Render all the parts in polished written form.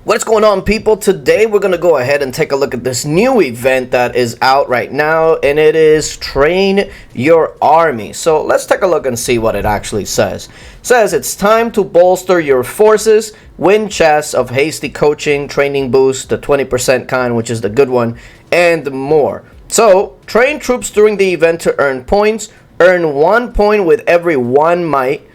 What's going on, people? Today we're going to go ahead and take a look at this new event that is out right now, and it is Train Your Army. So let's take a look and see what it actually says. It says it's time to bolster your forces, win chests of hasty coaching, training boost, the 20% kind, which is the good one, and more. So train troops during the event to earn points. Earn 1 point with every 1 might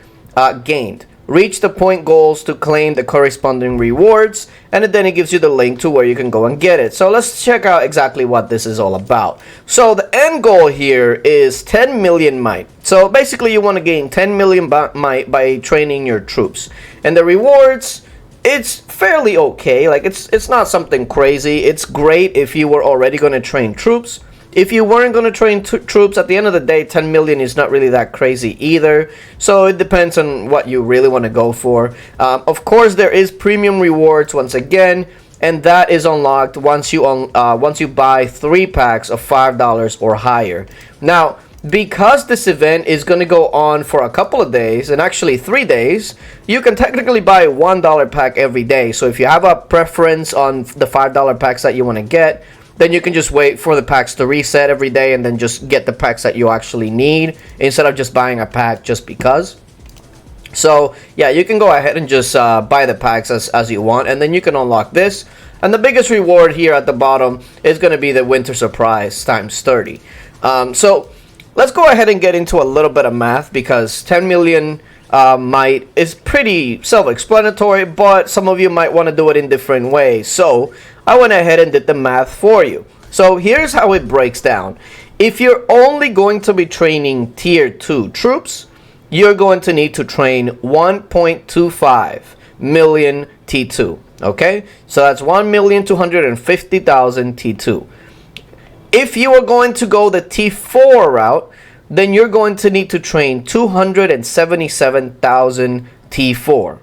gained. Reach the point goals to claim the corresponding rewards, and then it gives you the link to where you can go and get it. So let's check out exactly what this is all about. So the end goal here is 10 million might. So basically you want to gain 10 million might by training your troops. And the rewards, it's fairly okay. Like it's not something crazy. It's great if you were already going to train troops. If you weren't going to train troops, at the end of the day, 10 million is not really that crazy either. So it depends on what you really want to go for. Of course, there is premium rewards once again, and that is unlocked once you buy 3 packs of $5 or higher. Now, because this event is going to go on for a couple of days, and actually 3 days, you can technically buy a $1 pack every day. So if you have a preference on the $5 packs that you want to get, then you can just wait for the packs to reset every day and then just get the packs that you actually need instead of just buying a pack just because. So yeah, you can go ahead and just buy the packs as you want, and then you can unlock this. And the biggest reward here at the bottom is going to be the winter surprise times 30. So let's go ahead and get into a little bit of math, because 10 million might is pretty self-explanatory, but some of you might want to do it in different ways. So I went ahead and did the math for you. So here's how it breaks down. If you're only going to be training tier 2 troops, you're going to need to train 1.25 million T2. Okay, so that's 1,250,000 T2. If you are going to go the T4 route, then you're going to need to train 277,000 T4.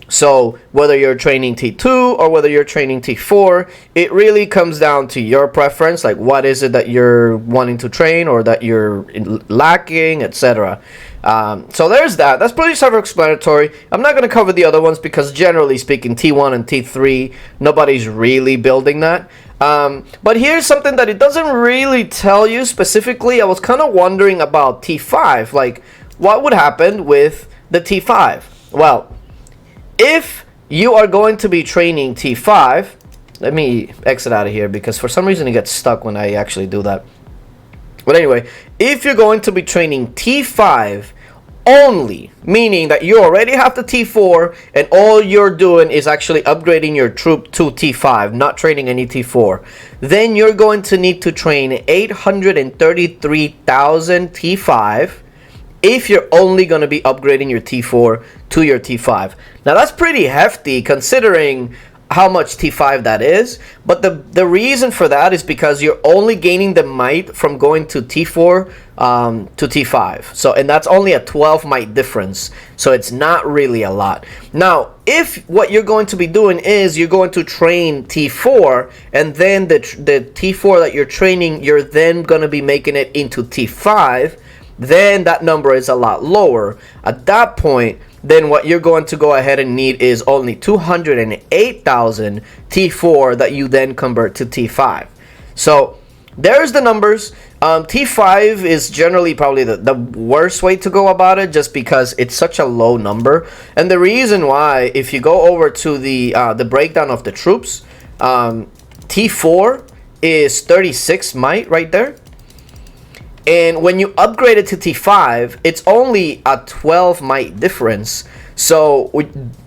So whether you're training T2 or whether you're training T4, it really comes down to your preference, like what is it that you're wanting to train or that you're lacking, etc. So there's that. That's pretty self-explanatory. I'm not going to cover the other ones because generally speaking, T1 and T3, nobody's really building that. But here's something that it doesn't really tell you specifically. I was kind of wondering about T5, like what would happen with the T5? Well, if you are going to be training T5, let me exit out of here because for some reason it gets stuck when I actually do that. But anyway, if you're going to be training T5 only, meaning that you already have the T4 and all you're doing is actually upgrading your troop to T5, not training any T4, then you're going to need to train 833,000 T5 if you're only going to be upgrading your T4 to your T5. Now that's pretty hefty considering how much T5 that is, but the reason for that is because you're only gaining the might from going to T4 to T5. So, and that's only a 12 might difference, so it's not really a lot. Now, if what you're going to be doing is you're going to train T4, and then the T4 that you're training, you're then going to be making it into T5, then that number is a lot lower. At that point, then what you're going to go ahead and need is only 208,000 T4 that you then convert to T5. So there's the numbers. T5 is generally probably the worst way to go about it, just because it's such a low number. And the reason why, if you go over to the breakdown of the troops, T4 is 36 might right there. And when you upgrade it to T5, it's only a 12 might difference. So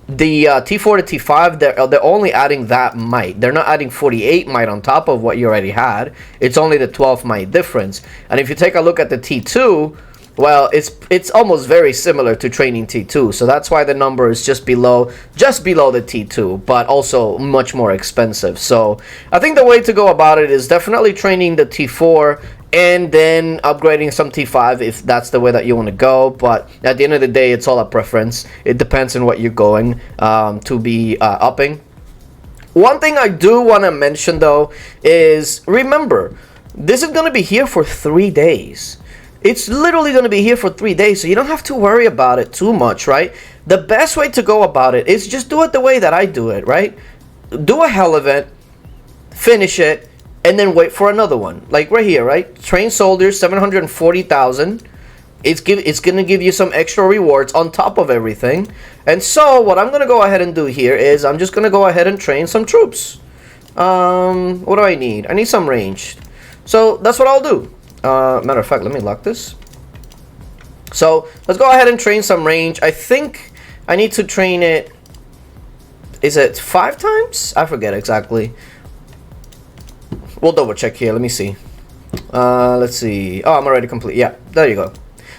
the T4 to T5, they're only adding that might. They're not adding 48 might on top of what you already had. It's only the 12 might difference. And if you take a look at the T2, well, it's almost very similar to training T2. So that's why the number is just below the T2, but also much more expensive. So I think the way to go about it is definitely training the T4 and then upgrading some T5 if that's the way that you want to go. But at the end of the day, it's all a preference. It depends on what you're going to be upping. One thing I do want to mention though is, remember, this is going to be here for 3 days. It's literally going to be here for 3 days, so you don't have to worry about it too much, right? The best way to go about it is just do it the way that I do it, right? do a hell event, finish it, and then wait for another one. Like right here, right? Train soldiers, 740,000. It's gonna give you some extra rewards on top of everything. And so what I'm gonna go ahead and do here is I'm just gonna go ahead and train some troops. What do I need? I need some ranged. So that's what I'll do. Matter of fact, let me lock this. So let's go ahead and train some range. I think I need to train it. Is it 5 times? I forget exactly. We'll double check here. Let me see. Let's see. Oh, I'm already complete. Yeah, there you go.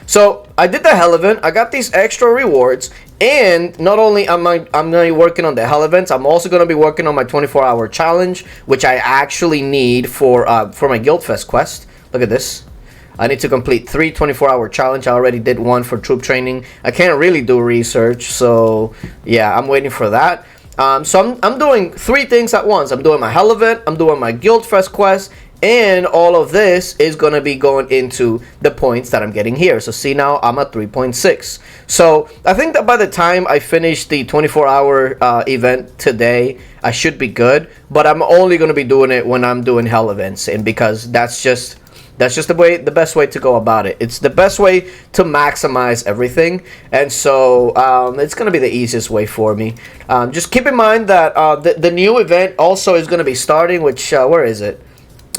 So I did the hell event. I got these extra rewards, and not only am I'm gonna be working on the hell events, I'm also gonna be working on my 24-hour challenge, which I actually need for my Guildfest quest. Look at this. I need to complete 3 24-hour challenge. I already did one for troop training. I can't really do research, so yeah, I'm waiting for that. So I'm doing 3 things at once. I'm doing my hell event, I'm doing my Guildfest quest, and all of this is going to be going into the points that I'm getting here. So see, now I'm at 3.6. So I think that by the time I finish the 24-hour event today, I should be good. But I'm only going to be doing it when I'm doing hell events, and because that's just the best way to go about it. It's the best way to maximize everything, and so it's gonna be the easiest way for me. Just keep in mind that the new event also is gonna be starting, which where is it?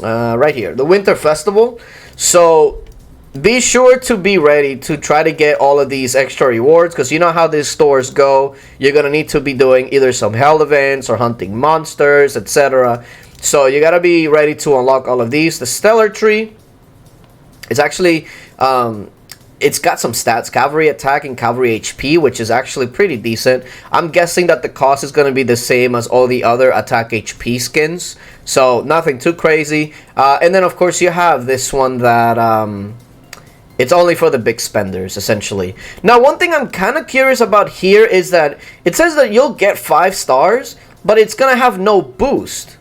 Right here, the Winter Festival. So be sure to be ready to try to get all of these extra rewards, because you know how these stores go. You're gonna need to be doing either some hell events or hunting monsters, etc. So you gotta be ready to unlock all of these. The Stellar Tree. It's actually, it's got some stats, cavalry attack and cavalry HP, which is actually pretty decent. I'm guessing that the cost is going to be the same as all the other attack HP skins, so nothing too crazy. And then, of course, you have this one that it's only for the big spenders, essentially. Now, one thing I'm kind of curious about here is that it says that you'll get 5 stars, but it's going to have no boost.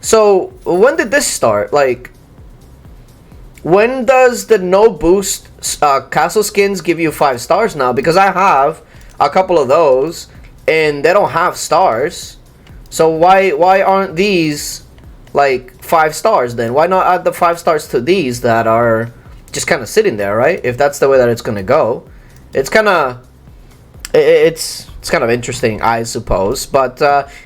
So, when did this start? Like, when does the no boost castle skins give you 5 stars now? Because I have a couple of those and they don't have stars. So why aren't these like 5 stars then? Why not add the 5 stars to these that are just kind of sitting there, right? If that's the way that it's gonna go. It's kind of kind of interesting, I suppose. But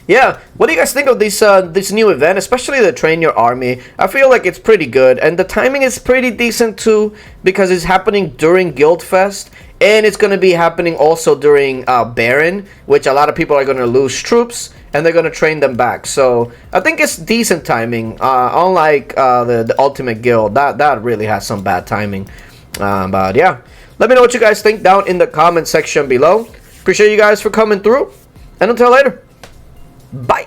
yeah, what do you guys think of this new event, especially the Train Your Army? I feel like it's pretty good, and the timing is pretty decent too, because it's happening during Guildfest, and it's going to be happening also during Baron, which a lot of people are going to lose troops, and they're going to train them back. So I think it's decent timing, unlike the Ultimate Guild. That really has some bad timing. But yeah, let me know what you guys think down in the comment section below. Appreciate you guys for coming through, and until later, bye.